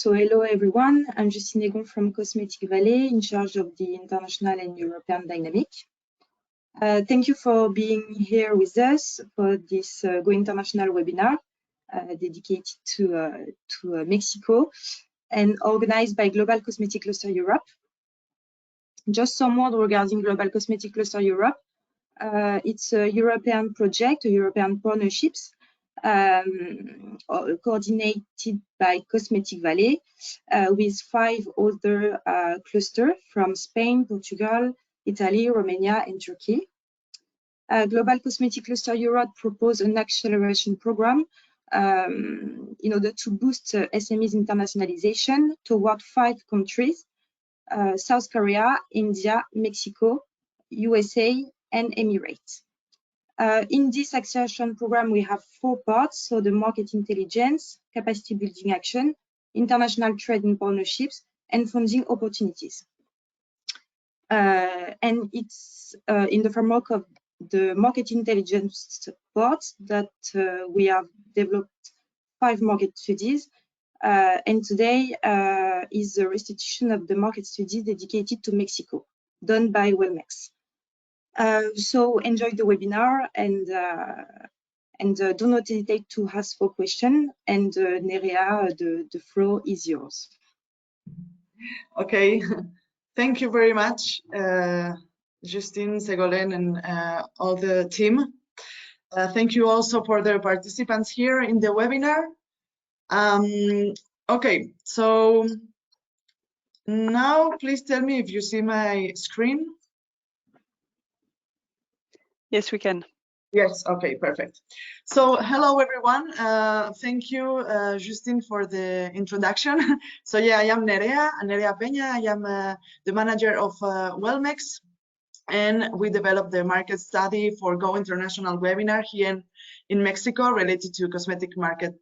So hello everyone, I'm Justine Egon from Cosmetic Valley, in charge of the international and European dynamic. Thank you for being here with us for this Go International webinar dedicated to Mexico and organized by Global Cosmetic Cluster Europe. Just some word regarding Global Cosmetic Cluster Europe. It's a European project, a European partnerships coordinated by Cosmetic Valley with 5 other clusters from Spain, Portugal, Italy, Romania, and Turkey. Global Cosmetic Cluster Europe proposed an acceleration program in order to boost SMEs internationalization toward 5 countries, South Korea, India, Mexico, USA, and Emirates. In this acceleration program, we have 4 parts, so the market intelligence, capacity building action, international trade and partnerships, and funding opportunities. And it's in the framework of the market intelligence part that we have developed 5 market studies, and today is the restitution of the market study dedicated to Mexico, done by Wellmex. So enjoy the webinar and do not hesitate to ask for questions. And Nerea, the floor is yours. Okay, thank you very much, Justine, Ségolène, and all the team. Thank you also for the participants here in the webinar. Okay, so now please tell me if you see my screen. Yes, we can. Yes, okay, perfect. So hello everyone, thank you Justine for the introduction. So yeah, I am Nerea Peña. I am the manager of Wellmex, and we developed the market study for Go International webinar here in Mexico related to cosmetic market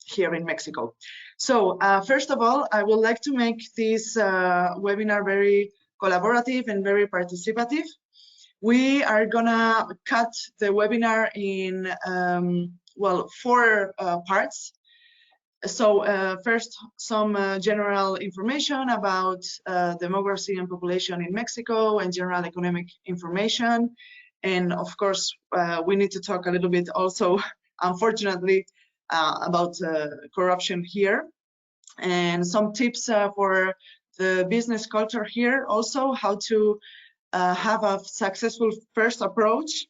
here in Mexico. So first of all, I would like to make this webinar very collaborative and very participative. We are gonna cut the webinar in, well, 4 parts. So first, some general information about demography and population in Mexico and general economic information. And of course, we need to talk a little bit also, unfortunately, about corruption here. And some tips for the business culture here, also how to have a successful first approach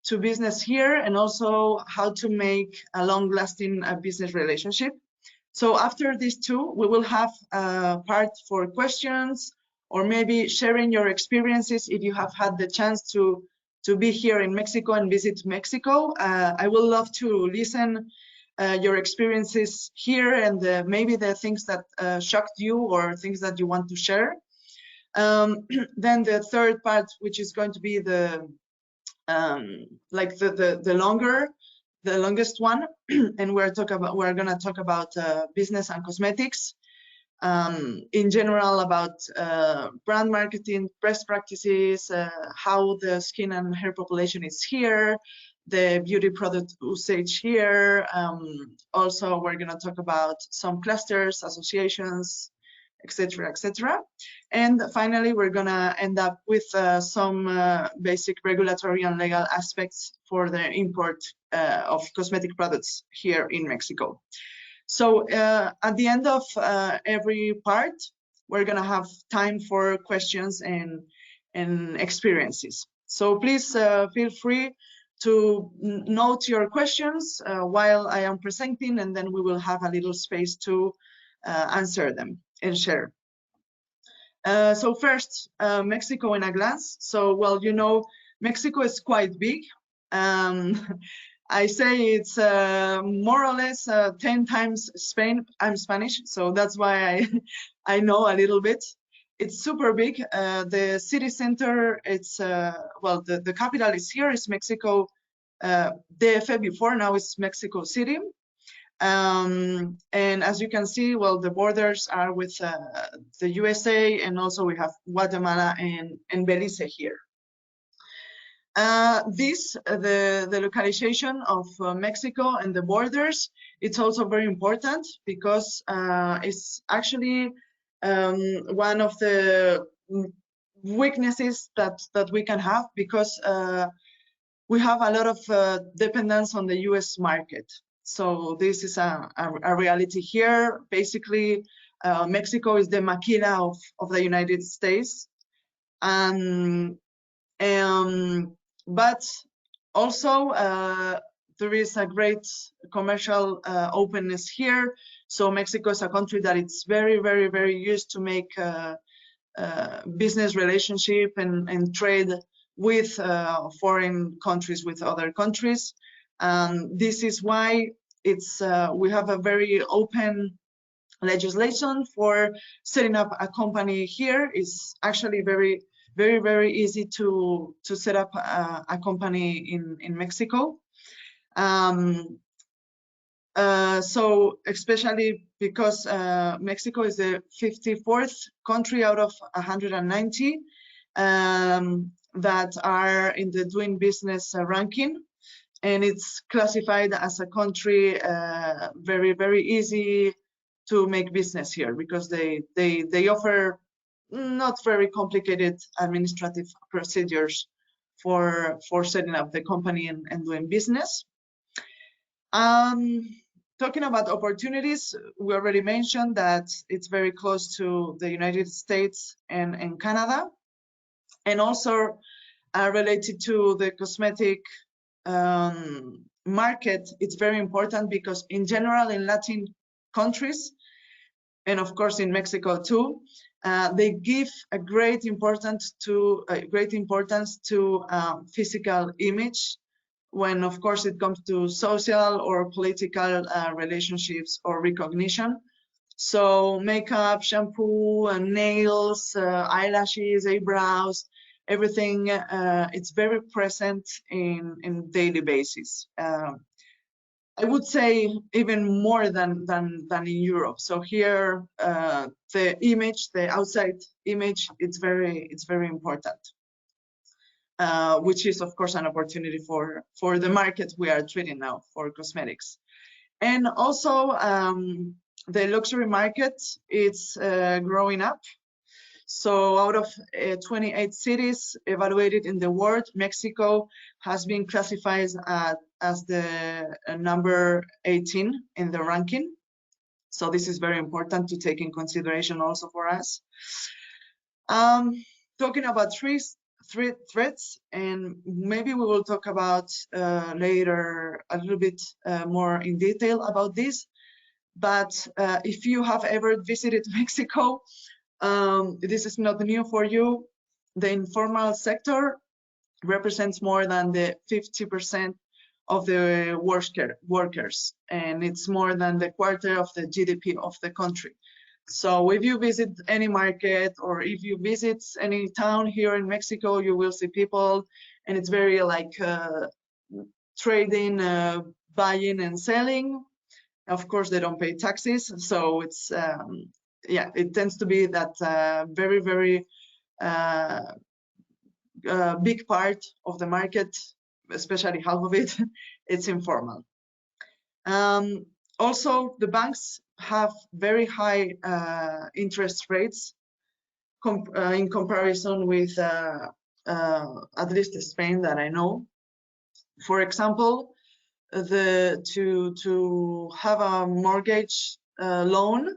to business here, and also how to make a long-lasting business relationship. So after these 2, we will have a part for questions, or maybe sharing your experiences if you have had the chance to be here in Mexico and visit Mexico. I would love to listen your experiences here, and maybe the things that shocked you or things that you want to share. Then the 3rd part, which is going to be the longest one, and we're going to talk about business and cosmetics in general, about brand marketing, best practices, how the skin and hair population is here, the beauty product usage here. Also, we're going to talk about some clusters, associations, etc., etc. And finally, we're gonna end up with some basic regulatory and legal aspects for the import of cosmetic products here in Mexico. So at the end of every part, we're gonna have time for questions and experiences. So please feel free to note your questions while I am presenting, and then we will have a little space to answer them and share. So first, Mexico in a glance. So, well, you know, Mexico is quite big. I say it's more or less 10 times Spain. I'm Spanish, so that's why I know a little bit. It's super big. The city center, it's, well, the capital is here, is Mexico, DF before, now it's Mexico City. And as you can see, well, the borders are with the USA, and also we have Guatemala and Belize here. The localization of Mexico and the borders, it's also very important because it's actually one of the weaknesses that we can have, because we have a lot of dependence on the US market. So this is a reality here. Basically, Mexico is the maquila of the United States. But also there is a great commercial openness here. So Mexico is a country that it's very, very, very used to make business relationship and trade with foreign countries, with other countries. This is why it's we have a very open legislation for setting up a company here. It's actually very, very easy to set up a company in Mexico. So especially because Mexico is the 54th country out of 190 that are in the doing business ranking, and it's classified as a country very, very easy to make business here, because they offer not very complicated administrative procedures for setting up the company and doing business. Talking about opportunities, we already mentioned that it's very close to the United States and Canada, and also related to the cosmetic market. It's very important because in general in Latin countries, and of course in Mexico too, they give a great importance to physical image, when of course it comes to social or political relationships or recognition. So makeup, shampoo, nails, eyelashes, eyebrows, everything, it's very present in daily basis. I would say even more than in Europe. So here, the image, the outside image, it's very important, which is of course an opportunity for the market we are treating now for cosmetics. And also the luxury market, it's growing up. So out of 28 cities evaluated in the world, Mexico has been classified as the number 18 in the ranking. So this is very important to take in consideration also for us. Talking about threats, and maybe we will talk about later a little bit more in detail about this. But if you have ever visited Mexico, this is not new for you. The informal sector represents more than the 50% of the workers, and it's more than the quarter of the GDP of the country. So if you visit any market, or if you visit any town here in Mexico, you will see people, and it's very like trading, buying and selling. Of course, they don't pay taxes, so it's yeah, it tends to be that very, very big part of the market, especially half of it, it's informal. Also, the banks have very high interest rates in comparison with at least Spain that I know. For example, to have a mortgage loan,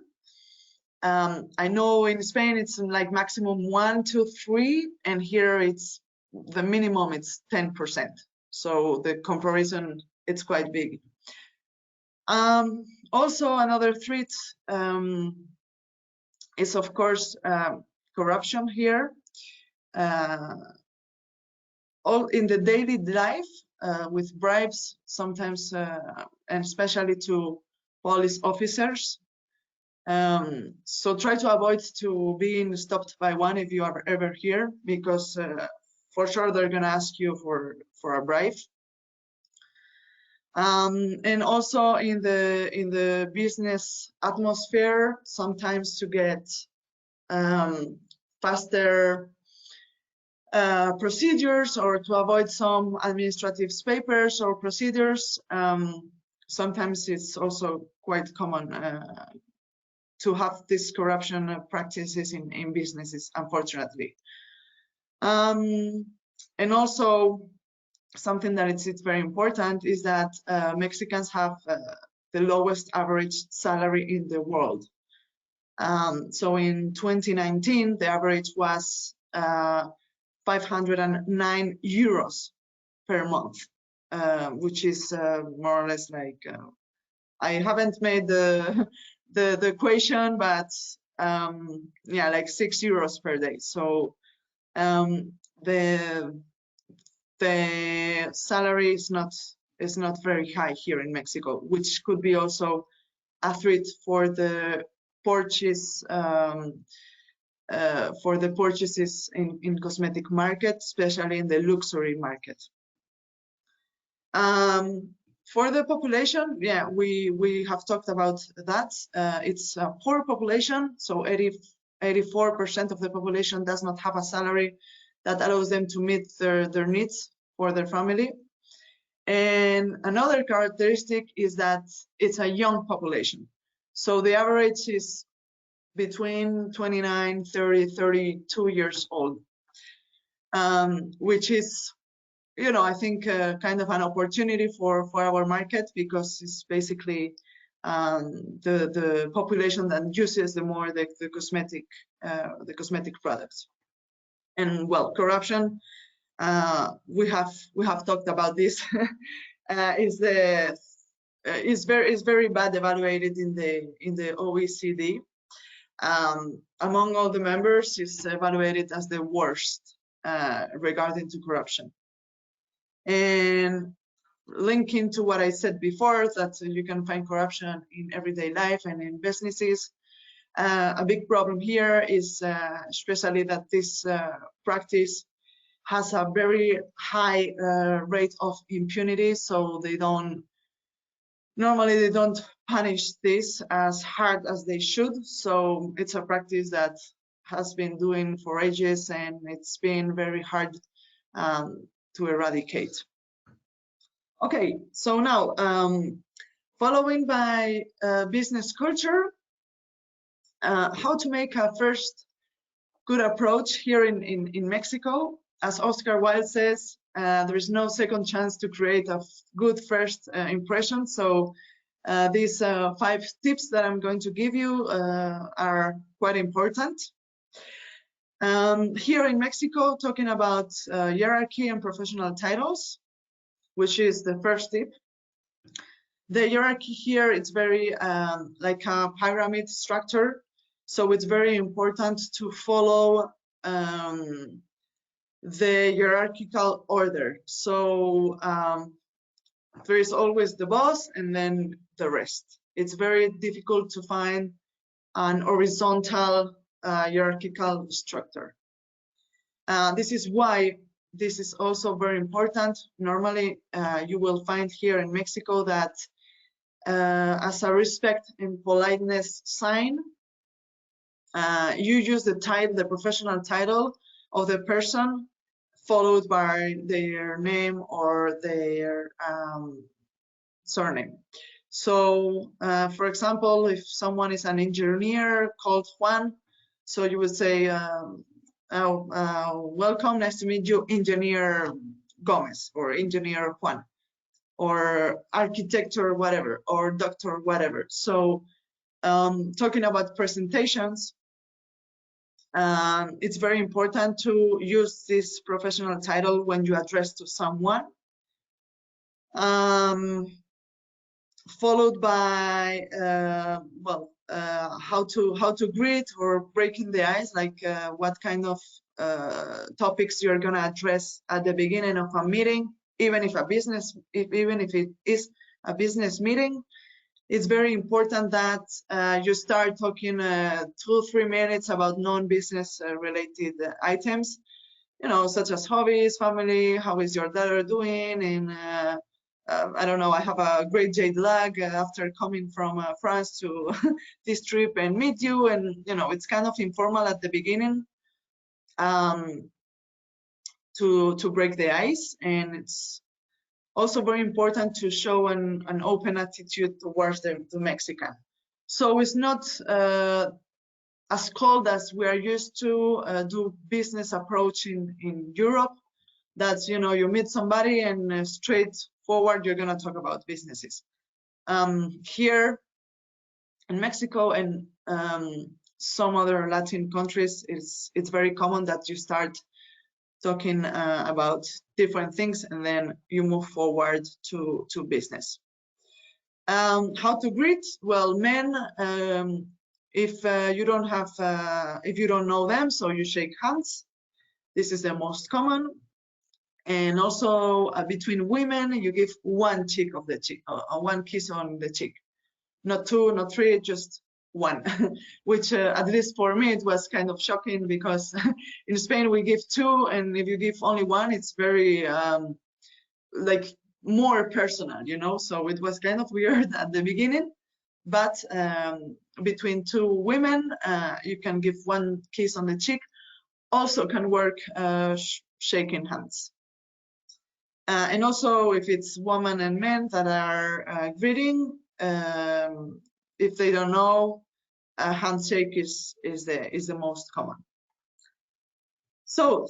I know in Spain it's like maximum 1 to 3, and here it's the minimum, it's 10%. So the comparison, it's quite big. Also, another threat is of course corruption here. All in the daily life, with bribes sometimes, and especially to police officers. So try to avoid to being stopped by one if you are ever here, because for sure they're gonna ask you for a bribe. And also in the business atmosphere, sometimes to get faster procedures or to avoid some administrative papers or procedures. Sometimes it's also quite common to have these corruption practices in businesses, unfortunately. And also something that it's very important is that Mexicans have the lowest average salary in the world. So in 2019, the average was 509 euros per month, which is more or less like, I haven't made the equation, but yeah, like 6 euros per day. So the salary is not very high here in Mexico, which could be also a threat for the purchase for the purchases in cosmetic market, especially in the luxury market. For the population, yeah, we have talked about that. It's a poor population, so 84% of the population does not have a salary that allows them to meet their needs for their family. And another characteristic is that it's a young population. So the average is between 29, 30, 32 years old, which is, you know, I think kind of an opportunity for our market, because it's basically the population that uses the more the cosmetic products. And well, corruption, we have talked about this, is very bad evaluated in the OECD. Among all the members, is evaluated as the worst regarding to corruption. And linking to what I said before, that you can find corruption in everyday life and in businesses. A big problem here is especially that this practice has a very high rate of impunity, so normally they don't punish this as hard as they should. So it's a practice that has been doing for ages, and it's been very hard to eradicate. Okay, so now following by business culture, how to make a first good approach here in Mexico. As Oscar Wilde says, there is no second chance to create a good first impression. So these 5 tips that I'm going to give you are quite important. Here in Mexico, talking about hierarchy and professional titles, which is the first tip. The hierarchy here, it's very like a pyramid structure. So it's very important to follow the hierarchical order. So there is always the boss and then the rest. It's very difficult to find an horizontal hierarchical structure. This is why this is also very important. Normally, you will find here in Mexico that as a respect and politeness sign, you use the professional title of the person followed by their name or their surname. So, for example, if someone is an engineer called Juan, so you would say, welcome, nice to meet you, Engineer Gomez, or Engineer Juan, or architect or whatever, or doctor, whatever. So, talking about presentations, it's very important to use this professional title when you address to someone. Followed by how to greet or breaking the ice, like what kind of topics you're gonna address at the beginning of a meeting, even if it is a business meeting. It's very important that you start talking 2-3 minutes about non-business related items, you know, such as hobbies, family, how is your daughter doing, and I don't know, I have a great jet lag after coming from France to this trip and meet you, and you know, it's kind of informal at the beginning. to break the ice, and it's also very important to show an open attitude towards the Mexican. So it's not as cold as we are used to do business approach in Europe. That's, you know, you meet somebody and straightforward you're gonna talk about businesses. Here in Mexico and some other Latin countries, it's very common that you start talking about different things and then you move forward to business. How to greet? Well, men, if you don't know them, so you shake hands. This is the most common. And also between women, you give one cheek of the cheek, one kiss on the cheek, not two, not three, just one, which at least for me it was kind of shocking, because in Spain we give two, and if you give only one, it's very like more personal, you know. So it was kind of weird at the beginning, but between two women you can give one kiss on the cheek. Also can work shaking hands. And also if it's women and men that are greeting, if they don't know, a handshake is the most common. So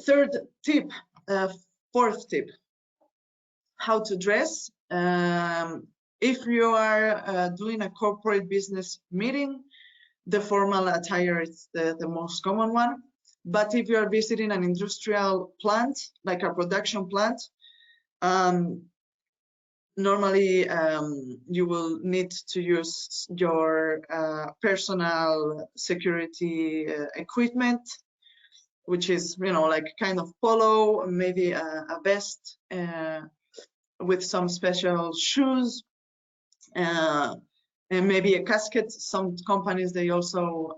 fourth tip, how to dress. If you are doing a corporate business meeting, the formal attire is the most common one. But if you are visiting an industrial plant, like a production plant, normally you will need to use your personal security equipment, which is, you know, like kind of polo, maybe a vest with some special shoes, and maybe a casket. Some companies, they also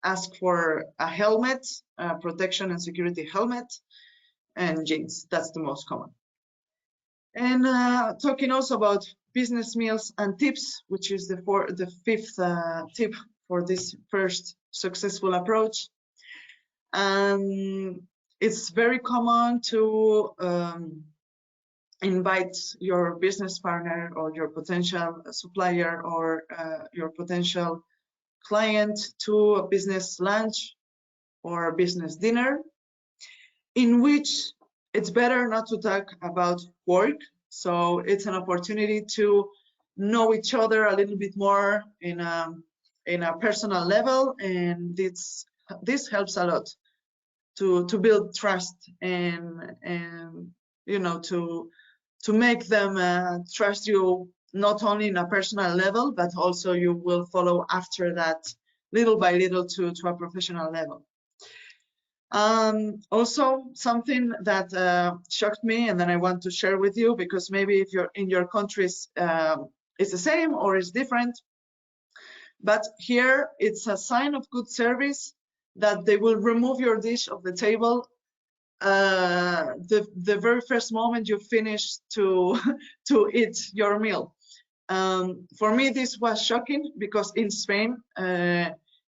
ask for a helmet, protection and security helmet, and jeans. That's the most common. And talking also about business meals and tips, which is the fifth tip for this first successful approach. It's very common to invite your business partner or your potential supplier or your potential client to a business lunch or a business dinner, in which it's better not to talk about work. So it's an opportunity to know each other a little bit more in a personal level, and this helps a lot to build trust and you know, to make them trust you, not only in a personal level, but also you will follow after that little by little to a professional level. Also something that shocked me, and then I want to share with you, because maybe if you're in your countries it's the same or it's different, but here it's a sign of good service that they will remove your dish off the table the very first moment you finish to eat your meal. For me this was shocking, because in Spain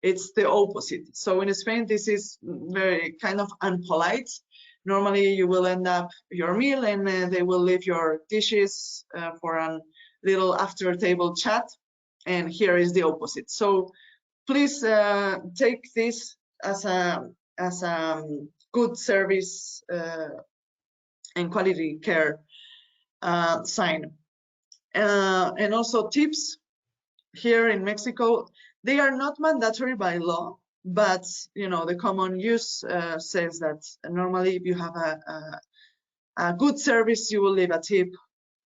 it's the opposite. So in Spain this is very kind of unpolite. Normally you will end up your meal and they will leave your dishes for a little after table chat, and here is the opposite. So please take this as a good service and quality care sign. And also tips here in Mexico, they are not mandatory by law, but you know, the common use says that normally if you have a good service, you will leave a tip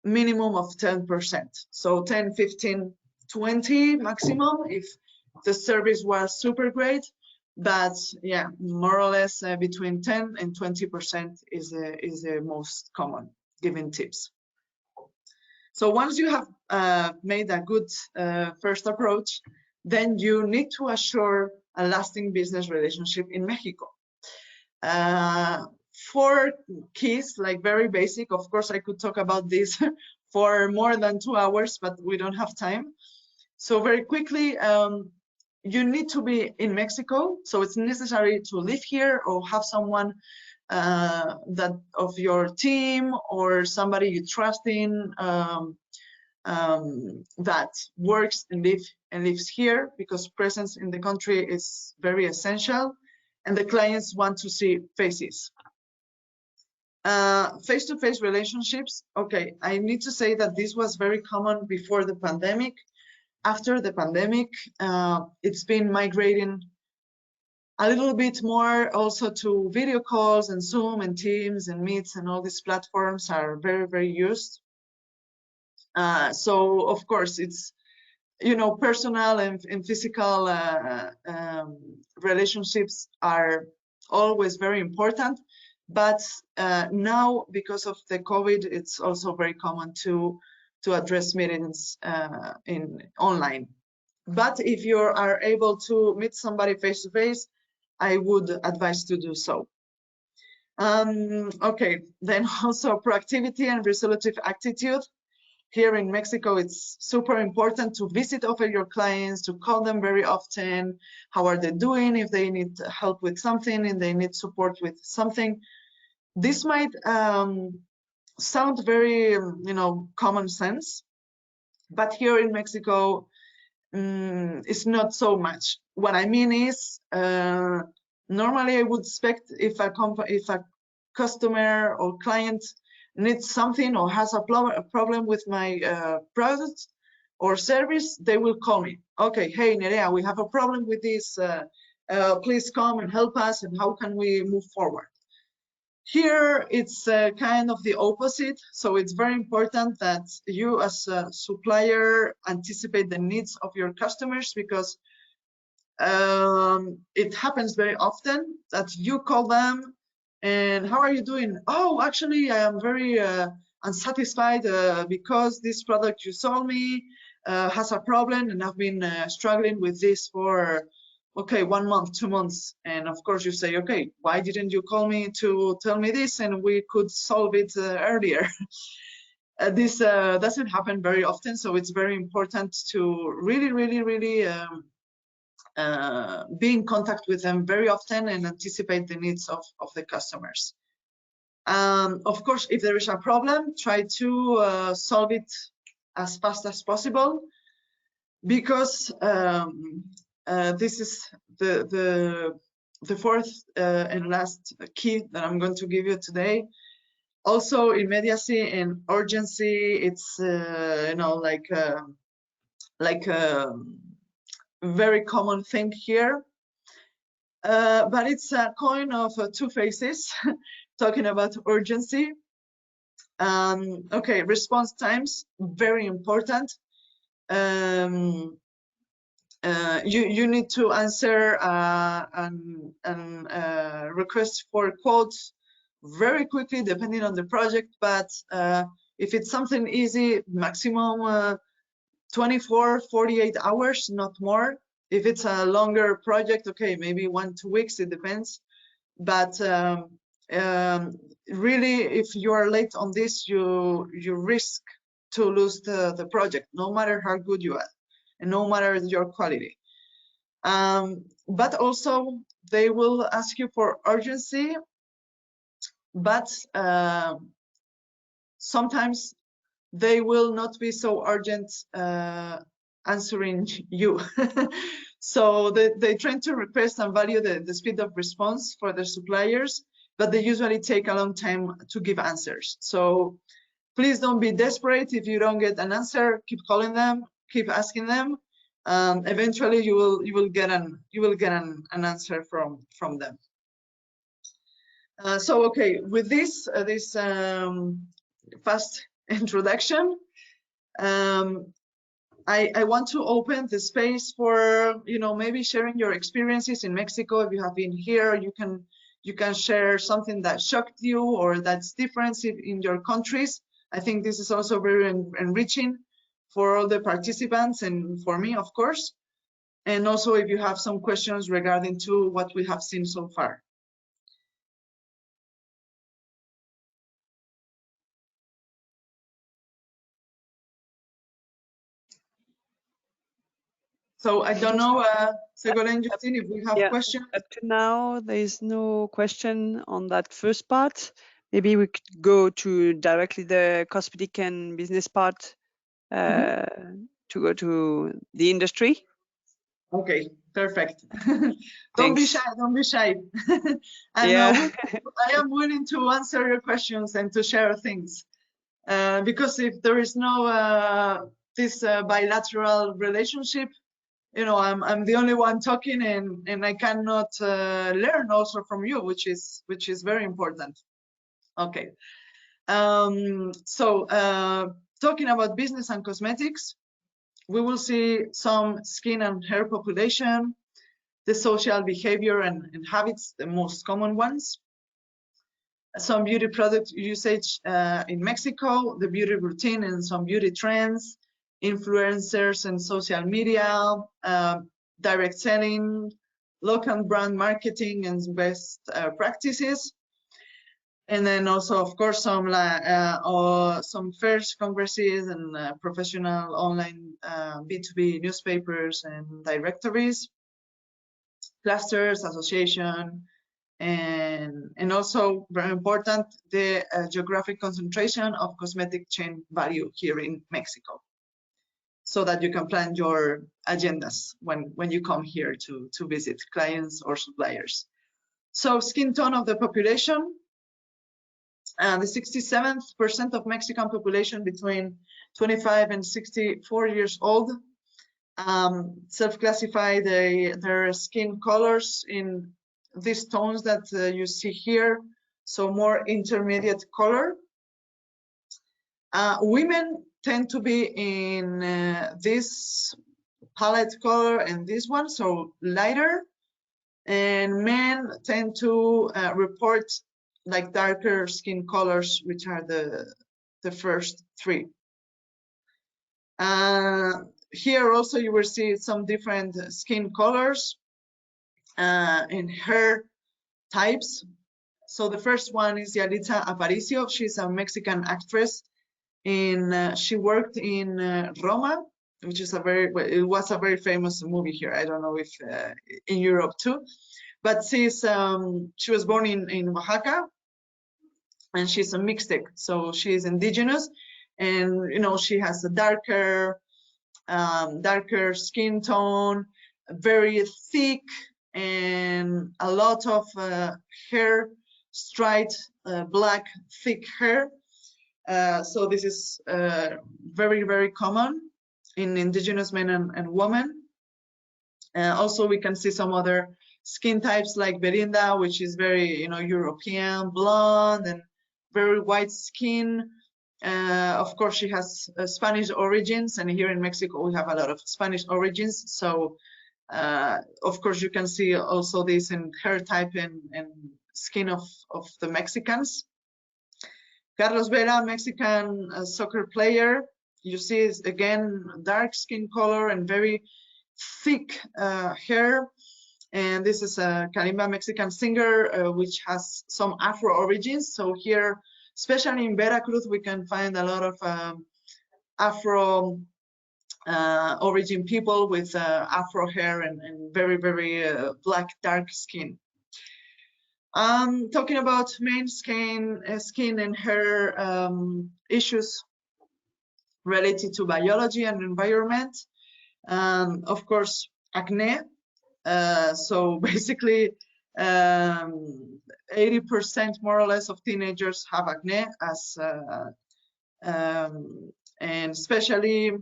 minimum of 10%. So 10, 15, 20 maximum if the service was super great. But yeah, more or less between 10 and 20% is the most common given tips. So once you have made a good first approach, then you need to assure a lasting business relationship in Mexico. 4 keys, like very basic. Of course, I could talk about this for more than 2 hours, but we don't have time. So very quickly, you need to be in Mexico, so it's necessary to live here or have someone that of your team or somebody you trust in that works and lives here, because presence in the country is very essential, and the clients want to see faces. Face-to-face relationships. Okay, I need to say that this was very common before the pandemic. After the pandemic, it's been migrating a little bit more also to video calls, and Zoom and Teams and Meets and all these platforms are very, very used. So of course it's, you know, personal and physical relationships are always very important, but now because of the COVID, it's also very common to address meetings in online. But if you are able to meet somebody face to face, I would advise to do so. Okay, then also proactivity and resolutive attitude. Here in Mexico, it's super important to visit often your clients, to call them very often. How are they doing? If they need help with something and they need support with something. This might sound very, you know, common sense, but here in Mexico, it's not so much. What I mean is, normally I would expect if a customer or client needs something or has a problem with my product or service, they will call me. Okay, hey Nerea, we have a problem with this. Please come and help us, and how can we move forward? Here it's kind of the opposite. So it's very important that you as a supplier anticipate the needs of your customers, because it happens very often that you call them and how are you doing? Oh, actually I am very unsatisfied because this product you sold me has a problem, and I've been struggling with this for, okay, 1 month, 2 months. And of course you say, okay, why didn't you call me to tell me this, and we could solve it earlier. This doesn't happen very often, so it's very important to really be in contact with them very often and anticipate the needs of the customers. Of course, if there is a problem, try to solve it as fast as possible, because this is the fourth and last key that I'm going to give you today. Also, immediacy and urgency, it's you know, like a very common thing here, but it's a coin of two faces. Talking about urgency. Okay, response times, very important. You need to answer an request for quotes very quickly, depending on the project. But if it's something easy, maximum 24, 48 hours, not more. If it's a longer project, okay, maybe 1, 2 weeks, it depends. But really, if you are late on this, you risk to lose the project, no matter how good you are and no matter your quality. But also they will ask you for urgency, but sometimes they will not be so urgent answering you. So they try to request and value the speed of response for their suppliers, but they usually take a long time to give answers. So please don't be desperate if you don't get an answer. Keep calling them, keep asking them. Eventually you will get an answer from them. So okay, with this fast introduction, I want to open the space for, you know, maybe sharing your experiences in Mexico. If you have been here, you can share something that shocked you or that's different in your countries. I think this is also very enriching for all the participants and for me, of course. And also if you have some questions regarding to what we have seen so far. So I don't know, Ségolène, Justine, if we have questions. Up to now, there is no question on that first part. Maybe we could go to directly the cosmetic and business part to go to the industry. Okay, perfect. Don't be shy, don't be shy. I am willing to answer your questions and to share things. Because if there is no this bilateral relationship, you know, I'm the only one talking, and I cannot learn also from you, which is very important. Okay. Talking about business and cosmetics, we will see some skin and hair population, the social behavior and habits, the most common ones, some beauty product usage in Mexico, the beauty routine and some beauty trends, influencers and social media, direct selling, local brand marketing and best practices. And then also, of course, some fairs, congresses, and professional online B2B newspapers and directories, clusters, association, and also very important, the geographic concentration of cosmetic chain value here in Mexico, so that you can plan your agendas when you come here to visit clients or suppliers. So skin tone of the population. The 67% of Mexican population between 25 and 64 years old self-classify their skin colors in these tones that you see here, so more intermediate color. Women tend to be in this palette color and this one, so lighter, and men tend to report like darker skin colors, which are the first three. Here also you will see some different skin colors and hair types. So the first one is Yalitza Aparicio. She's a Mexican actress, and she worked in Roma, which is it was a very famous movie here. I don't know if in Europe too, but she was born in Oaxaca, and she's a Mixtec, so she's indigenous, and you know, she has a darker skin tone, very thick, and a lot of hair, straight, black, thick hair. So this is very, very common in indigenous men and women. Also, we can see some other skin types like Belinda, which is very, you know, European, blonde, and very white skin. Of course, she has Spanish origins, and here in Mexico we have a lot of Spanish origins. So, of course, you can see also this in hair type and skin of the Mexicans. Carlos Vera, Mexican soccer player. You see, again, dark skin color and very thick hair. And this is a Kalimba Mexican singer, which has some Afro origins. So here, especially in Veracruz, we can find a lot of Afro origin people with Afro hair and very, very black, dark skin. Talking about main skin and hair issues related to biology and environment. Of course, acne. So basically, 80% more or less of teenagers have acne, and especially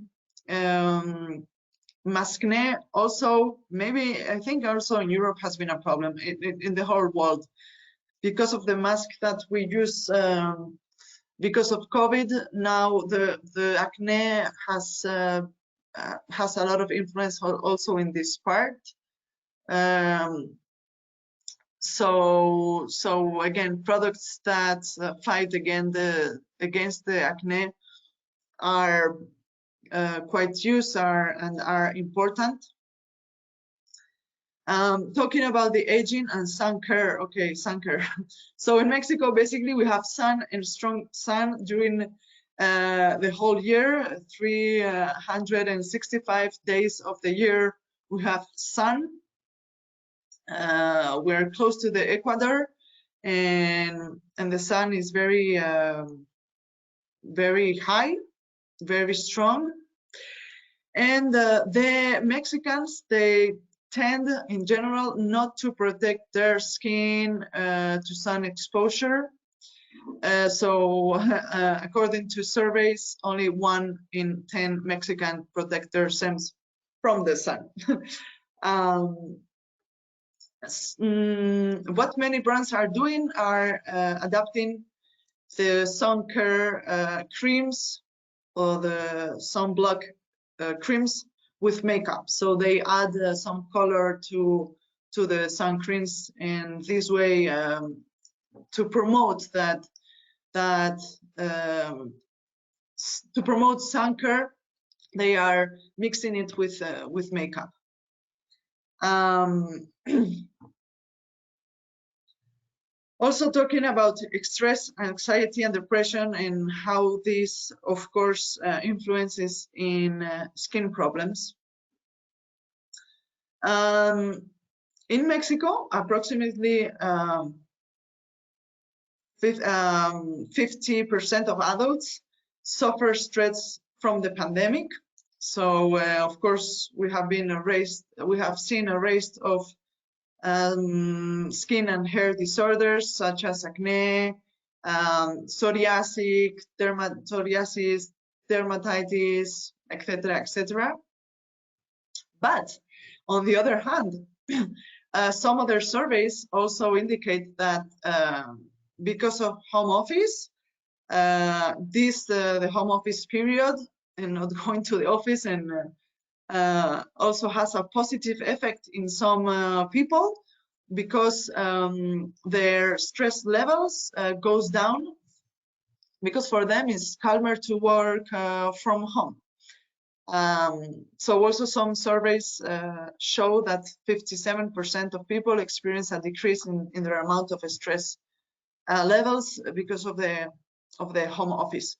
maskne. Also, maybe I think also in Europe has been a problem in the whole world because of the mask that we use. Because of COVID, now the acne has a lot of influence also in this part. So again, products that fight against the acne are quite used and are important. Talking about the aging and sun care. Okay, sun care. So in Mexico, basically we have sun and strong sun during the whole year, 365 days of the year we have sun. We're close to the equator, and the sun is very very high, very strong. And the Mexicans, they tend in general not to protect their skin to sun exposure. So according to surveys, only 1 in 10 Mexicans protect themselves from the sun. What many brands are doing are adapting the sun care creams or the sunblock creams with makeup. So they add some color to the sun creams, and this way to promote to promote sun care, they are mixing it with makeup. Also talking about stress, anxiety, and depression, and how this, of course, influences in skin problems. In Mexico, approximately 50% of adults suffer stress from the pandemic. So, of course, we have seen a rise of skin and hair disorders such as acne, psoriasis, dermatitis, etc., etc. But on the other hand, some other surveys also indicate that because of home office, the home office period and not going to the office, and also has a positive effect in some people, because their stress levels goes down, because for them it's calmer to work from home. So also some surveys show that 57% of people experience a decrease in their amount of stress levels because of the home office.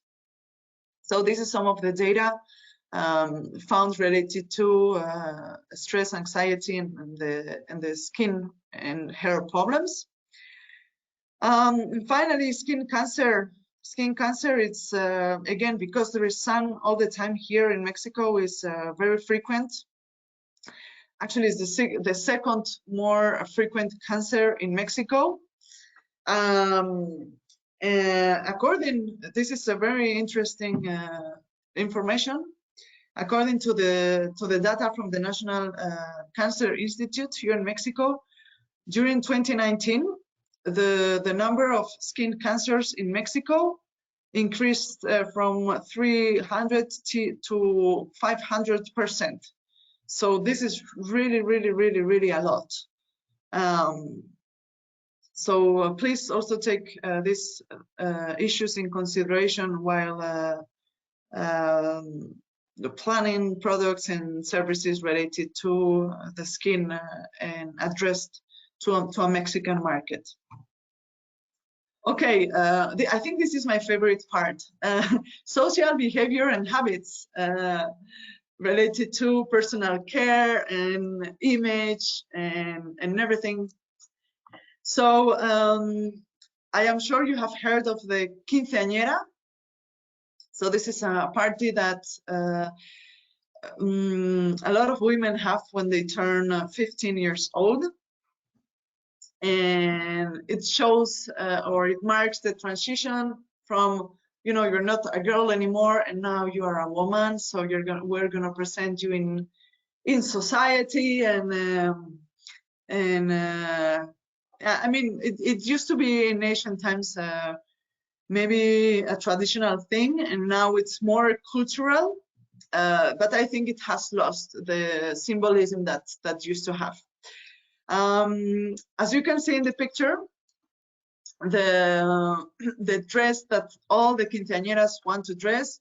So this is some of the data found related to stress, anxiety, and the skin and hair problems. And finally, skin cancer. Skin cancer, it's again, because there is sun all the time here in Mexico, is very frequent. Actually, it's the second more frequent cancer in Mexico. This is a very interesting information. According to the data from the National Cancer Institute here in Mexico, during 2019, the number of skin cancers in Mexico increased from 300 to 500%. So this is really a lot. So please also take these issues in consideration while the planning products and services related to the skin and addressed to a Mexican market. Okay, I think this is my favorite part. Social behavior and habits related to personal care and image and everything. So I am sure you have heard of the quinceañera. So this is a party that a lot of women have when they turn 15 years old. And it shows or it marks the transition from, you know, you're not a girl anymore and now you are a woman. So we're gonna present you in society, and I mean, it used to be in ancient times maybe a traditional thing, and now it's more cultural. But I think it has lost the symbolism that used to have. As you can see in the picture, the dress that all the quinceañeras want to dress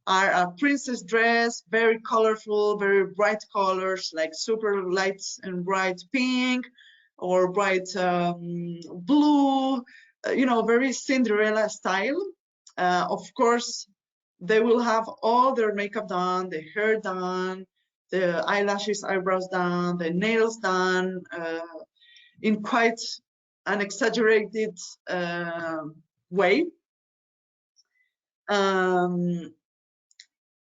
are a princess dress, very colorful, very bright colors, like super light and bright pink or bright blue, you know, very Cinderella style. Of course, they will have all their makeup done, their hair done, the eyelashes, eyebrows done, the nails done in quite an exaggerated way.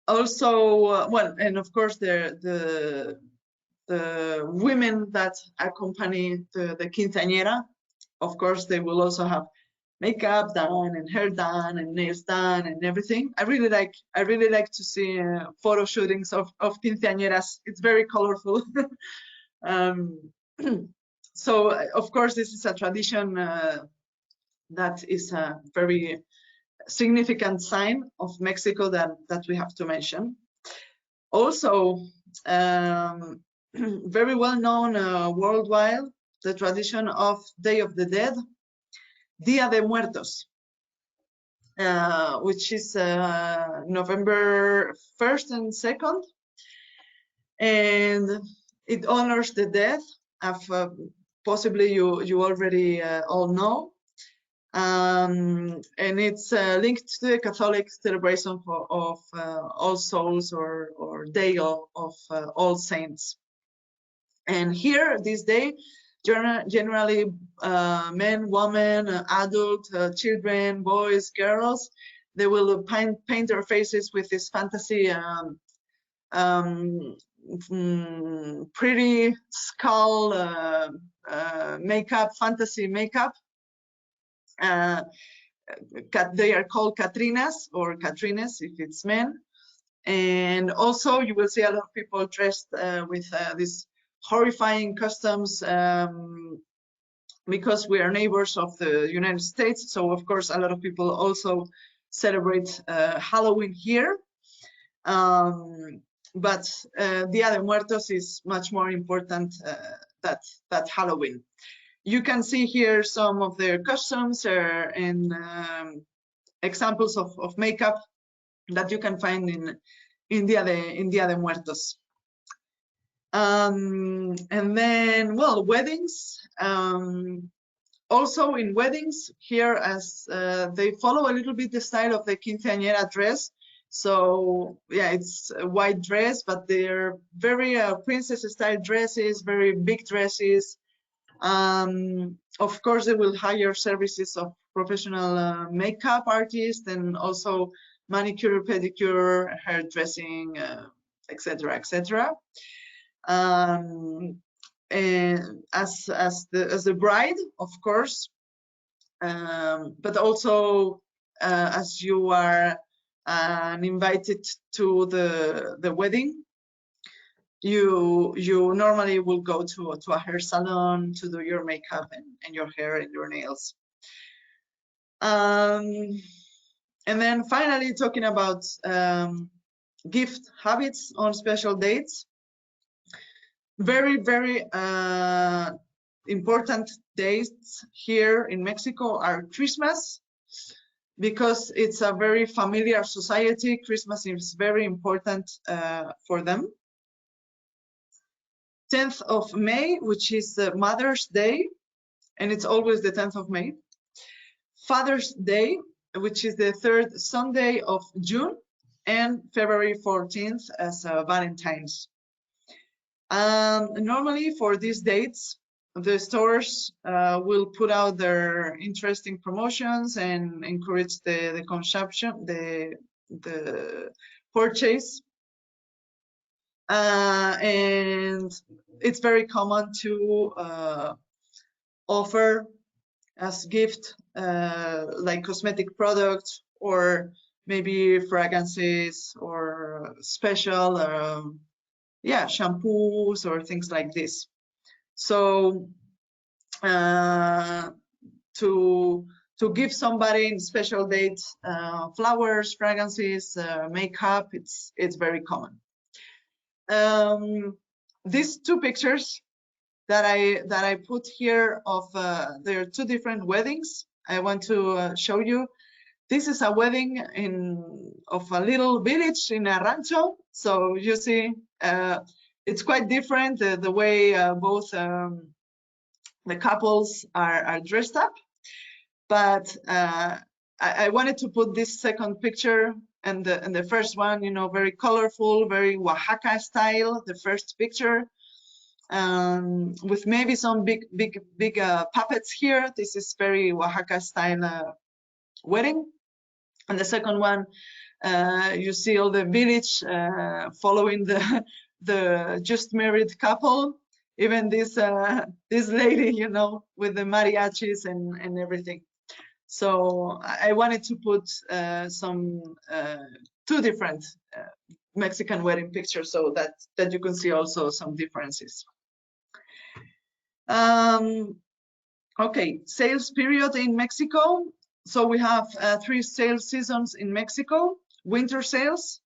Also, well, and of course the women that accompany the quinceañera, of course, they will also have makeup done and hair done and nails done and everything. I really like to see photo shootings of quinceañeras. It's very colorful. So of course this is a tradition that is a very significant sign of Mexico that we have to mention. Also, very well known worldwide, the tradition of Day of the Dead, Dia de Muertos, which is November 1st and 2nd, and it honors the death of possibly you already all know, and it's linked to the Catholic celebration of All Souls or Day of All Saints. And here, this day, generally men, women, adult, children, boys, girls, they will paint their faces with this fantasy pretty skull makeup, fantasy makeup. They are called Catrinas or Catrines if it's men. And also you will see a lot of people dressed with these horrifying customs because we are neighbors of the United States. So of course, a lot of people also celebrate Halloween here. But Dia de Muertos is much more important than Halloween. You can see here some of their customs and examples of makeup that you can find in Dia de Muertos. And then, well, weddings. Also in weddings here, as they follow a little bit the style of the quinceañera dress. So yeah, it's a white dress, but they're very princess style dresses, very big dresses. Of course, they will hire services of professional makeup artists and also manicure, pedicure, hairdressing, etc., etc. And as the bride, of course, but also as you are invited to the wedding, you normally will go to a hair salon to do your makeup and your hair and your nails. And then finally, talking about gift habits on special dates. Very, very important dates here in Mexico are Christmas, because it's a very familiar society. Christmas is very important for them. 10th of May, which is Mother's Day, and it's always the 10th of May. Father's Day, which is the 3rd Sunday of June, and February 14th as Valentine's. Normally for these dates, the stores will put out their interesting promotions and encourage the consumption, the purchase. And it's very common to offer as gift like cosmetic products or maybe fragrances or special shampoos or things like this. So to give somebody in special date flowers, fragrances, makeup, it's very common. These two pictures that I put here of there are two different weddings I want to show you. This is a wedding of a little village in a rancho. So you see, it's quite different the way both the couples are dressed up. But I wanted to put this second picture And the first one, you know, very colorful, very Oaxaca style, the first picture, with maybe some big puppets here. This is very Oaxaca style wedding. And the second one, you see all the village following the just married couple. Even this lady, you know, with the mariachis and everything. So I wanted to put some two different Mexican wedding pictures so that you can see also some differences. Okay, sales period in Mexico. So we have 3 sales seasons in Mexico. Winter sales.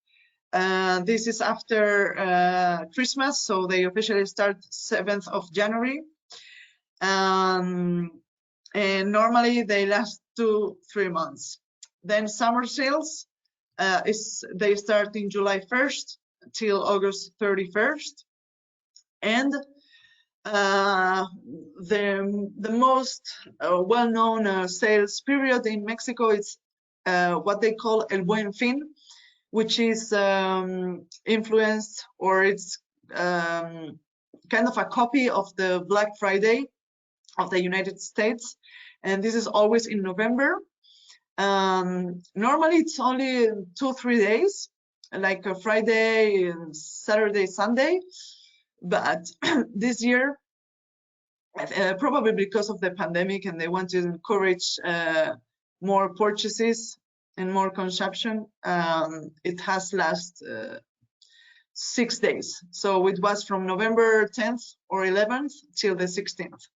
This is after Christmas, so they officially start 7th of January. And normally they last 2-3 months. Then summer sales, they start in July 1st till August 31st. And the most well-known sales period in Mexico is what they call El Buen Fin, which is influenced, or it's kind of a copy of the Black Friday of the United States. And this is always in November. Normally it's only 2-3 days, like a Friday, Saturday, Sunday. But this year, probably because of the pandemic and they want to encourage more purchases and more consumption, it has lasted 6 days. So it was from November 10th or 11th till the 16th.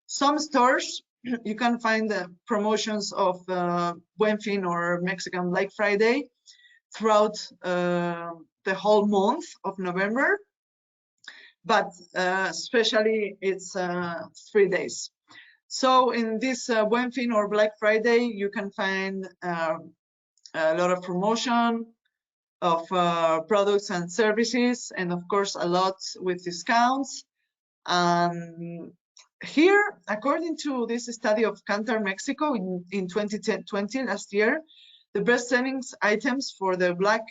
Some stores, you can find the promotions of Buen Fin or Mexican Black Friday throughout the whole month of November. But especially it's 3 days. So in this Buen Fin or Black Friday, you can find a lot of promotion of products and services, and of course a lot with discounts. Here, according to this study of Kantar Mexico in 2020, last year, the best-selling items for the Black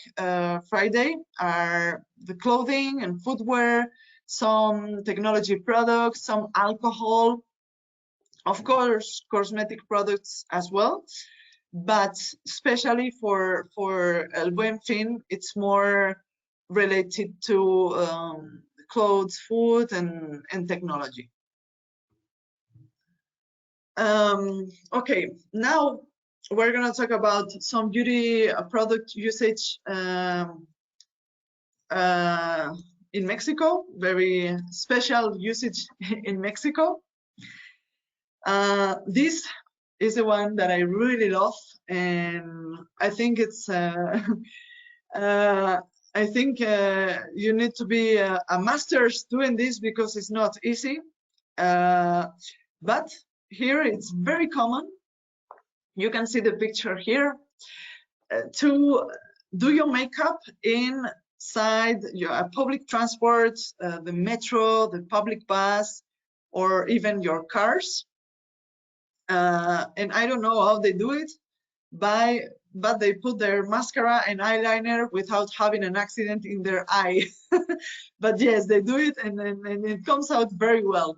Friday are the clothing and footwear, some technology products, some alcohol, of course, cosmetic products as well. But especially for El Buen Fin, it's more related to clothes, food, and technology. Okay, now we're gonna talk about some beauty product usage in Mexico, very special usage in Mexico. This is the one that I really love, and I think it's I think you need to be a master's doing this because it's not easy. But here it's very common. You can see the picture here. To do your makeup inside your public transport, the metro, the public bus, or even your cars. And I don't know how they do it, but they put their mascara and eyeliner without having an accident in their eye. But yes, they do it, and it comes out very well.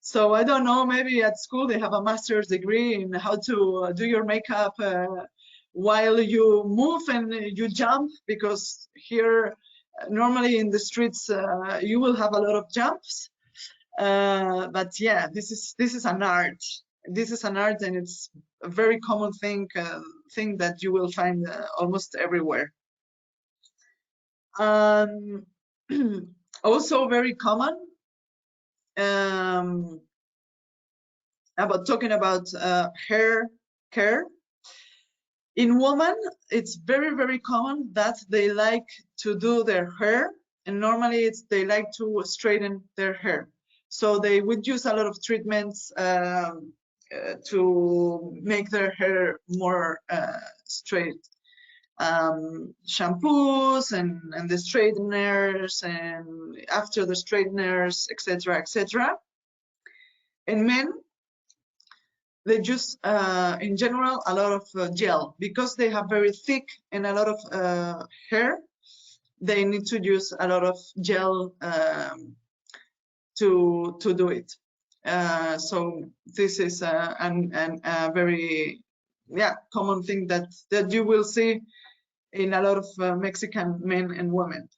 So I don't know, maybe at school they have a master's degree in how to do your makeup while you move and you jump, because here normally in the streets you will have a lot of jumps. But yeah, this is an art. This is an art, and it's a very common thing that you will find almost everywhere. Also very common, talking about hair care. In women, it's very, very common that they like to do their hair, and normally they like to straighten their hair. So they would use a lot of treatments to make their hair more straight. Shampoos and the straighteners, and after the straighteners, etc., etc. And men, they use in general a lot of gel because they have very thick and a lot of hair. They need to use a lot of gel to do it. So this is a very common thing that you will see in a lot of Mexican men and women.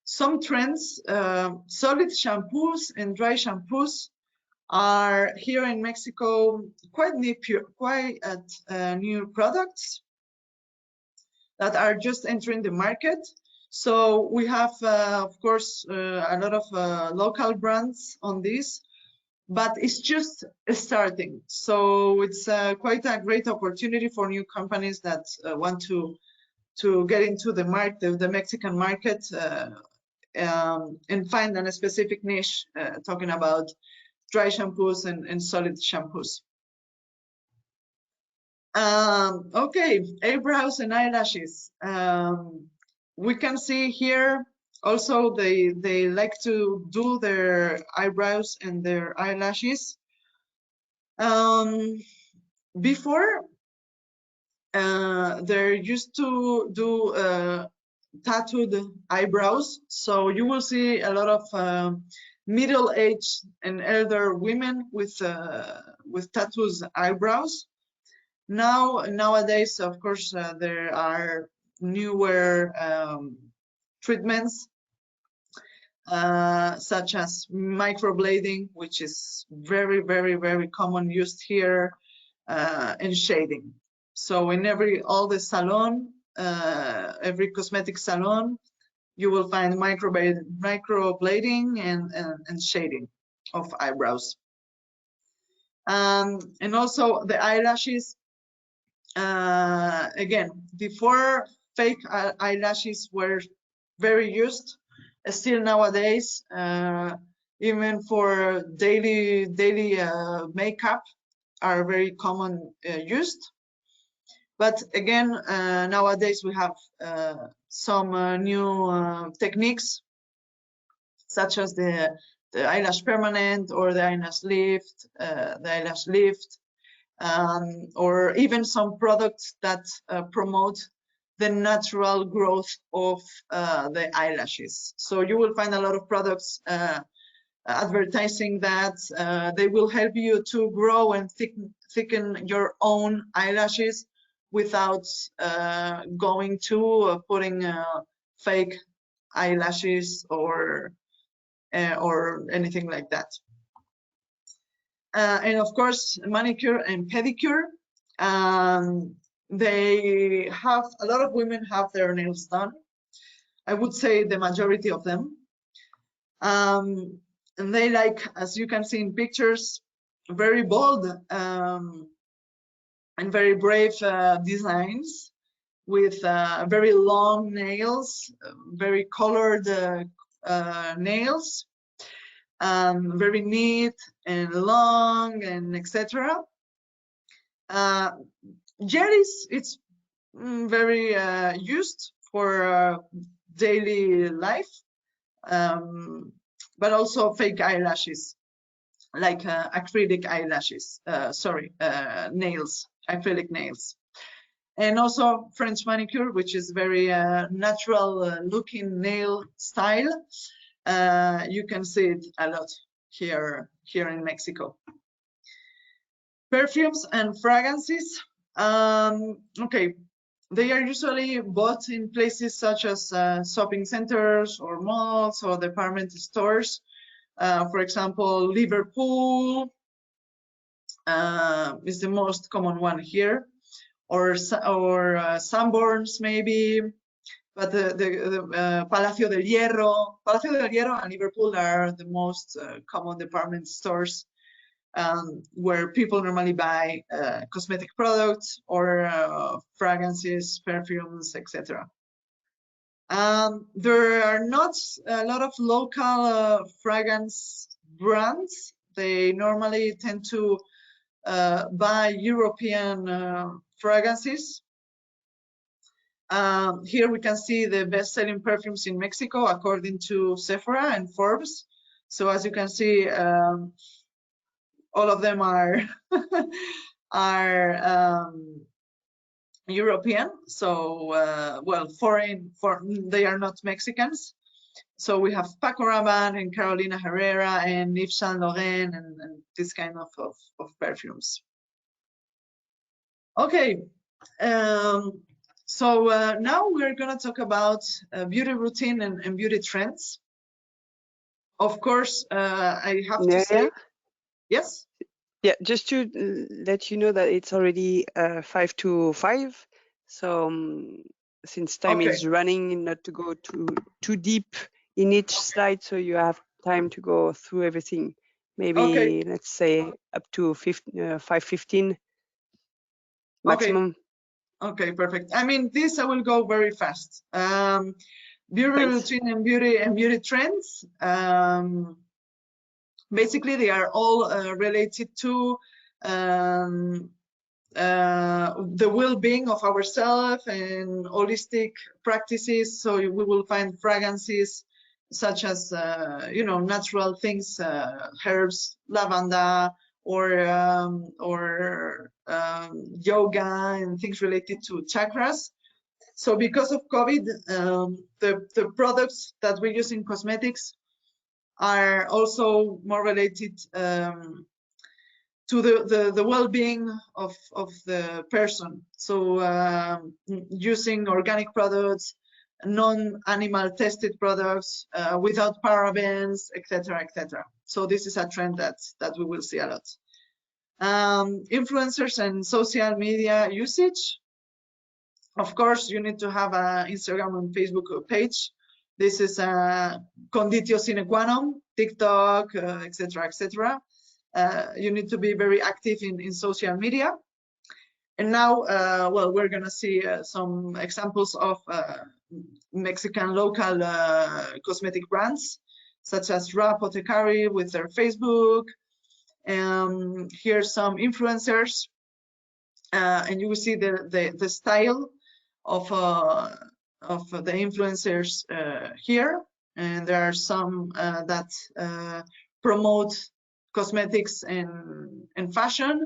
Some trends: solid shampoos and dry shampoos are here in Mexico quite new products that are just entering the market. So we have, of course, a lot of local brands on this, but it's just starting. So it's quite a great opportunity for new companies that want to get into the market, the Mexican market, and find a specific niche, talking about dry shampoos and solid shampoos. Okay, eyebrows and eyelashes. We can see here also they like to do their eyebrows and their eyelashes. Before, they're used to do tattooed eyebrows, so you will see a lot of middle-aged and elder women with tattoos eyebrows. Nowadays, of course, there are newer treatments such as microblading, which is very common, used here, and shading. So in all the salon, every cosmetic salon, you will find microblading and shading of eyebrows. And also the eyelashes. Again, before, fake eyelashes were very used. Still nowadays, even for daily makeup, are very common used. But again, nowadays we have some new techniques, such as the eyelash permanent or the eyelash lift, or even some products that promote the natural growth of the eyelashes. So you will find a lot of products advertising that they will help you to grow and thicken your own eyelashes without going to putting fake eyelashes or anything like that. And of course, manicure and pedicure. They have, a lot of women have their nails done. I would say the majority of them. And they like, as you can see in pictures, very bold and very brave designs with very long nails, very colored nails, very neat and long, and etc. Gel it's very used for daily life, but also fake eyelashes, like acrylic eyelashes, nails, acrylic nails. And also French manicure, which is very natural looking nail style. You can see it a lot here in Mexico. Perfumes and fragrances. Okay, they are usually bought in places such as shopping centers or malls or department stores. For example, Liverpool is the most common one here, or Sanborns maybe, but the Palacio del Hierro and Liverpool are the most common department stores where people normally buy cosmetic products or fragrances, perfumes, etc. There are not a lot of local fragrance brands. They normally tend to buy European fragrances. Here we can see the best-selling perfumes in Mexico according to Sephora and Forbes. So as you can see, all of them are are European, so well, they are not Mexicans. So we have Paco Rabanne and Carolina Herrera and Yves Saint Laurent and this kind of perfumes. Okay, so now we're going to talk about beauty routine and beauty trends. Of course, I have to say, yes? Yeah, just to let you know that it's already 5 to 5. So since time is running, not to go too deep in each slide, so you have time to go through everything. Maybe let's say up to 5:15 maximum. Okay, perfect. I mean, this I will go very fast. Beauty routine and beauty trends. Basically, they are all related to the well-being of ourselves and holistic practices. So we will find fragrances such as you know, natural things, herbs, lavender, or yoga and things related to chakras. So because of COVID, the products that we use in cosmetics are also more related to the well-being of the person. So using organic products, non-animal tested products, without parabens, etc., etc. So this is a trend that we will see a lot. Influencers and social media usage. Of course, you need to have an Instagram and Facebook page. This is a conditio sine qua non, TikTok, etc., etc. You need to be very active in social media. And now, well, we're going to see some examples of Mexican local cosmetic brands, such as Ra Apothecary with their Facebook. Here's some influencers, and you will see the style of the influencers here. And there are some that promote cosmetics and fashion.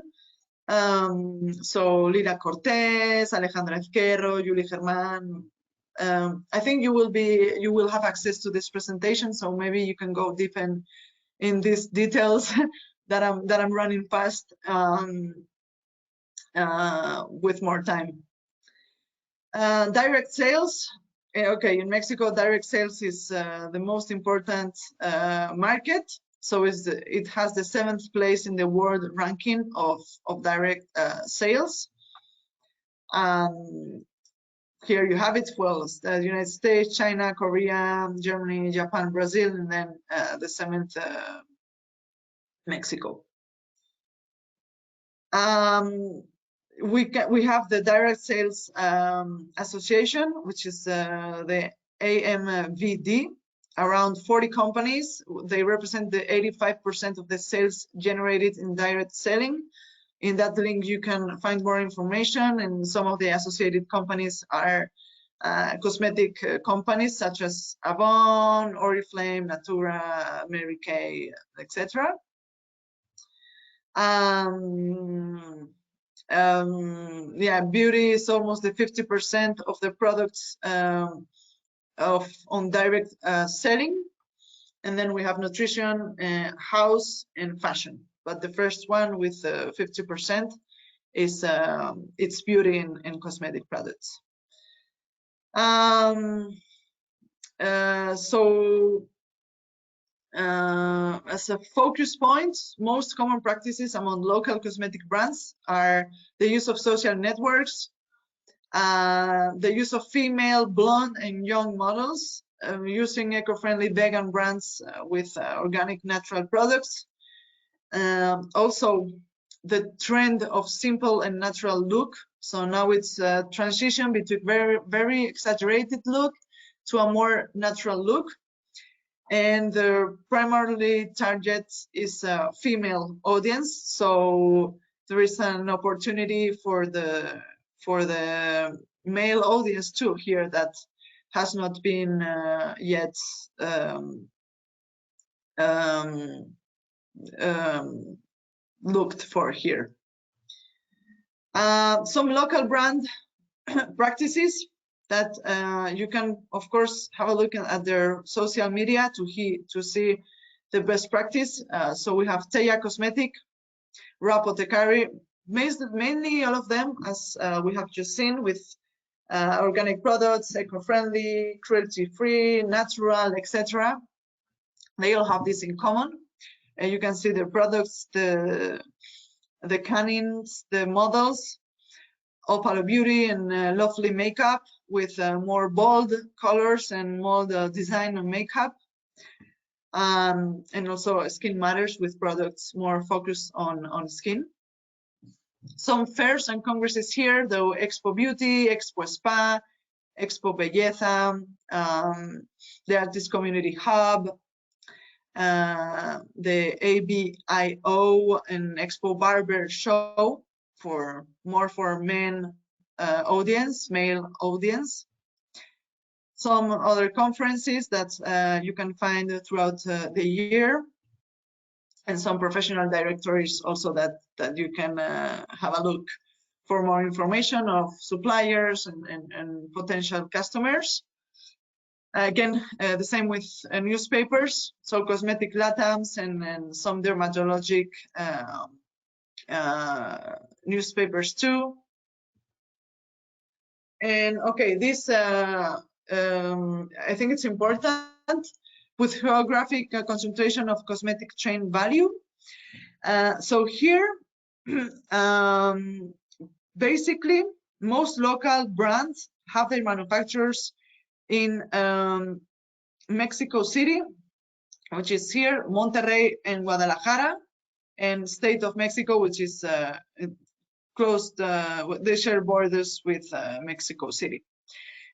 So Lila Cortez, Alejandra Ezquerro, Julie Germán. I think you will have access to this presentation, so maybe you can go deep in these details that I'm running past with more time. Direct sales. Okay, in Mexico, direct sales is the most important market. So it has the 7th place in the world ranking of direct sales. Here you have it. Well, the United States, China, Korea, Germany, Japan, Brazil, and then the 7th, Mexico. We have the Direct Sales Association, which is the AMVD. Around 40 companies. They represent the 85% of the sales generated in direct selling. In that link, you can find more information, and some of the associated companies are cosmetic companies such as Avon, Oriflame, Natura, Mary Kay, etc. Yeah, beauty is almost the 50% of the products on direct selling, and then we have nutrition, house, and fashion. But the first one with 50% is it's beauty and cosmetic products. So as a focus point, most common practices among local cosmetic brands are the use of social networks, the use of female, blonde, and young models, using eco-friendly vegan brands with organic natural products. Also, the trend of simple and natural look. So now it's a transition between very exaggerated look to a more natural look. And the primarily target is a female audience. So there is an opportunity for the male audience too here that has not been yet looked for here. Some local brand practices that you can, of course, have a look at their social media to see the best practice. So we have Teia Cosmetic, Apothecary, mainly all of them, as we have just seen, with organic products, eco-friendly, cruelty-free, natural, etc. They all have this in common. And you can see the products, the canines, the models, Opalo Beauty and Lovely Makeup with more bold colors and more design and makeup. And also Skin Matters with products more focused on skin. Some fairs and congresses here, though: Expo Beauty, Expo Spa, Expo Belleza, the Artist Community Hub, the ABIO and Expo Barber Show for men audience, male audience. Some other conferences that you can find throughout the year, and some professional directories also that you can have a look for more information of suppliers and potential customers. Again, the same with newspapers, so Cosmetic Latams and some dermatologic newspapers too. And okay, this I think it's important with geographic concentration of cosmetic chain value. So here, basically, most local brands have their manufacturers in Mexico City, which is here, Monterrey and Guadalajara, and State of Mexico, which is close, they share borders with Mexico City.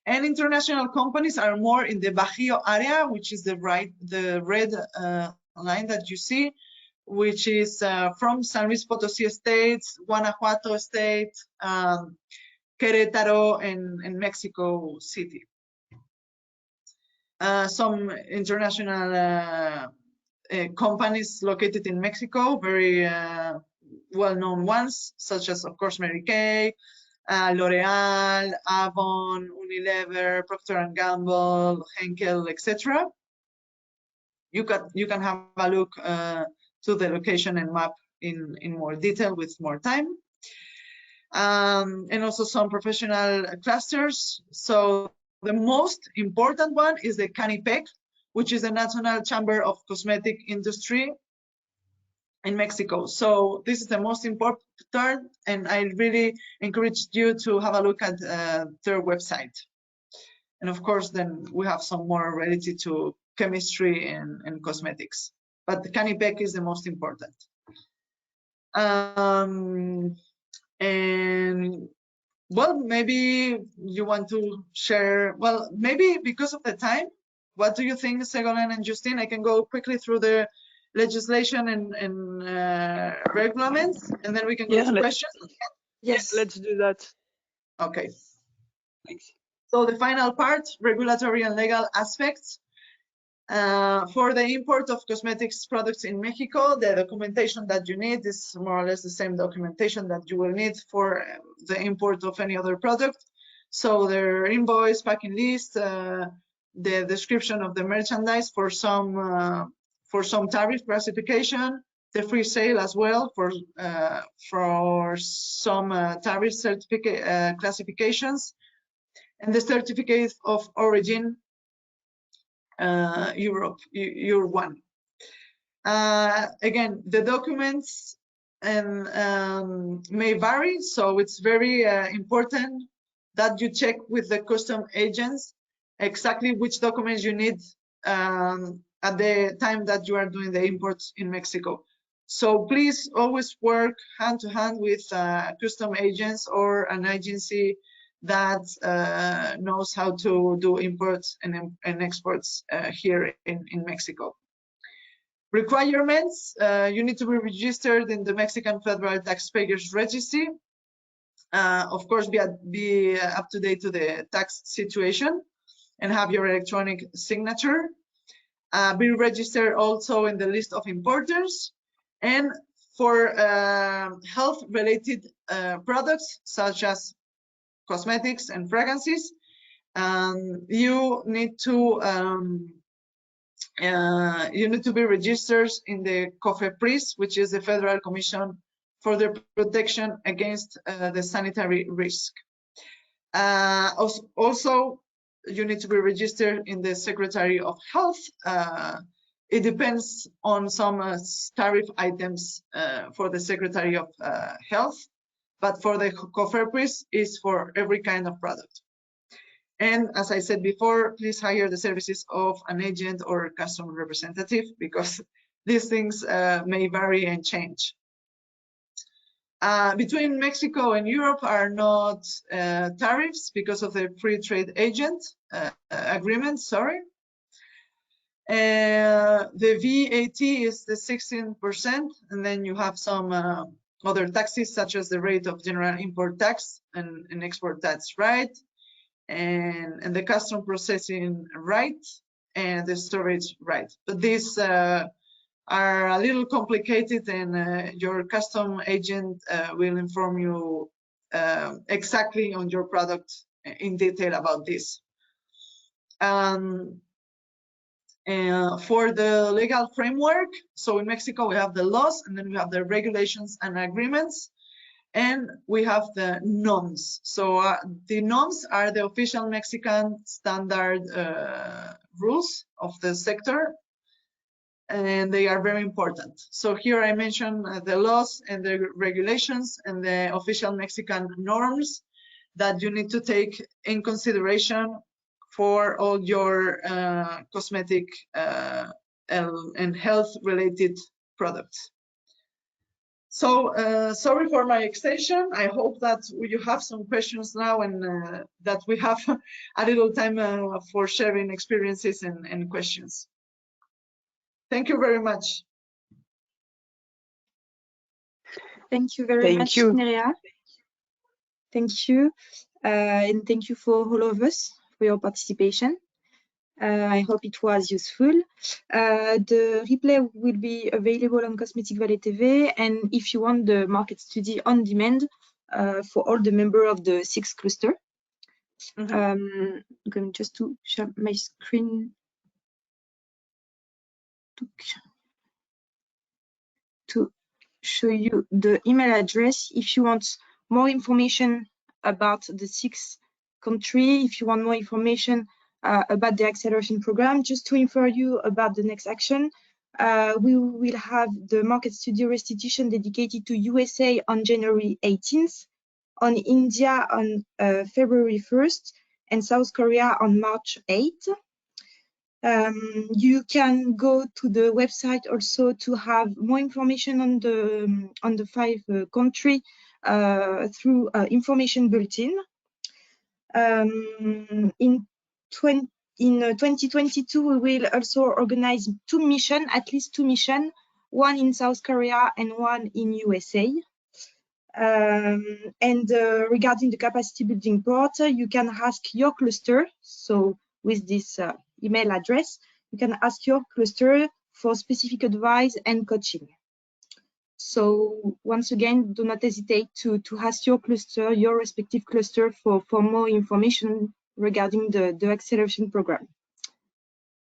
And international companies are more in the Bajío area, which is the red line that you see, which is from San Luis Potosí State, Guanajuato State, Querétaro, and Mexico City. Some international companies located in Mexico, very well-known ones, such as, of course, Mary Kay, L'Oreal, Avon, Unilever, Procter & Gamble, Henkel, etc. You can have a look to the location and map in more detail with more time. And also some professional clusters. So the most important one is the CANIPEC, which is the National Chamber of Cosmetic Industry in Mexico. So this is the most important, and I really encourage you to have a look at their website. And of course, then we have some more related to chemistry and cosmetics, but the CANIPEC is the most important. And well, maybe you want to share, well, maybe because of the time, what do you think, Ségolène and Justine? I can go quickly through the legislation and regulations, and then we can go to questions. Yes. Yeah, let's do that. Okay. Thanks. So the final part, regulatory and legal aspects. For the import of cosmetics products in Mexico, the documentation that you need is more or less the same documentation that you will need for the import of any other product. So their invoice, packing list, the description of the merchandise for some tariff classification, the free sale as well for some tariff certificate classifications, and the certificate of origin. Year 1. Again, the documents may vary, so it's very important that you check with the custom agents exactly which documents you need at the time that you are doing the imports in Mexico. So please always work hand to hand with custom agents or an agency that knows how to do imports and exports here in Mexico. Requirements, you need to be registered in the Mexican Federal Taxpayers Registry. Of course, be up to date to the tax situation and have your electronic signature. Be registered also in the list of importers, and for health-related products such as cosmetics and fragrances. You need to be registered in the COFEPRIS, which is the Federal Commission for the Protection Against the Sanitary Risk. Also, you need to be registered in the Secretary of Health. It depends on some tariff items for the Secretary of Health, but for the COFEPRIS is for every kind of product. And as I said before, please hire the services of an agent or a customer representative, because these things may vary and change. Between Mexico and Europe are not tariffs because of the free trade agreement, sorry. The VAT is the 16%, and then you have some other taxes such as the rate of general import tax and export tax right, and the custom processing right and the storage right. But these are a little complicated, and your custom agent will inform you exactly on your product in detail about this. For the legal framework, so in Mexico we have the laws, and then we have the regulations and agreements, and we have the norms. So the norms are the official Mexican standard rules of the sector, and they are very important. So here I mentioned the laws and the regulations and the official Mexican norms that you need to take in consideration for all your cosmetic and health-related products. So sorry for my extension. I hope that you have some questions now, and that we have a little time for sharing experiences and questions. Thank you very much. Thank you very much, Nerea. Thank you, and thank you for all of us for your participation. I hope it was useful. The replay will be available on Cosmetic Valley TV, and if you want the market study on demand for all the members of the 6th cluster. I'm going just to share my screen to show you the email address if you want more information about the 6th country, if you want more information about the acceleration program. Just to inform you about the next action, we will have the market studio restitution dedicated to USA on January 18th, on India on February 1st, and South Korea on March 8th. You can go to the website also to have more information on the 5 countries through information bulletin. In 2022, we will also organize 2 missions, at least 2 missions, one in South Korea and one in USA. Regarding the capacity building part, you can ask your cluster. So with this email address, you can ask your cluster for specific advice and coaching. So once again, do not hesitate to ask your cluster, your respective cluster, for more information regarding the acceleration program.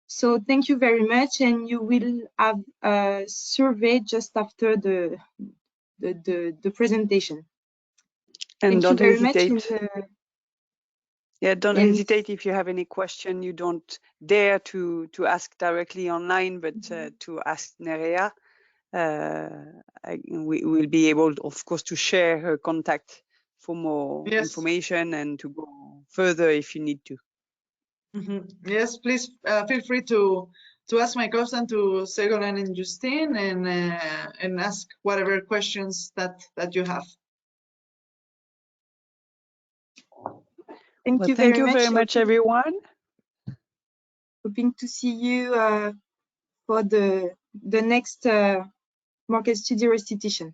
So thank you very much, and you will have a survey just after the presentation. And thank don't you very hesitate. much. Don't hesitate if you have any question. You don't dare to ask directly online, but to ask Nerea. We will be able, of course, to share her contact for more information and to go further if you need to. Yes, please feel free to ask my cousin, to Ségolène and Justine, and ask whatever questions that you have. Thank you very much, everyone. Hoping to see you for the next market studio restitution.